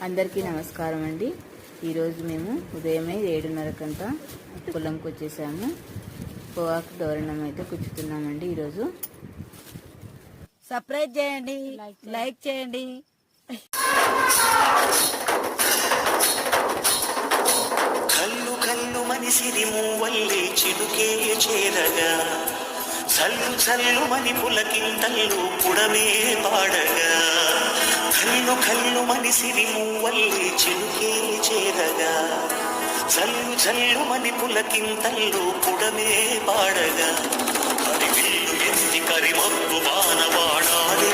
అందరికీ నమస్కారం అండి. ఈరోజు మేము ఉదయమే 7:30 పొలంకి వచ్చేసాము. పొగాకు తోరణం అయితే కూర్చుతున్నామండి. ఈరోజు సబ్స్క్రైబ్ చేయండి, లైక్ చేయండి. కల్లు కల్లు మనిసిరి మూవల్లి చిలుకే చేరగా, చల్లు చల్లు మని పులకింతల్లు పుడమే పాడగా. కల్లు కల్లు మనిసిరి మూవల్లి చిలుకే చేరగా, చల్లు చల్లు మని పులకింతల్లు పుడమే పాడగా. అది విల్లు ఎత్తి కరిమబ్బు వానవాడాలి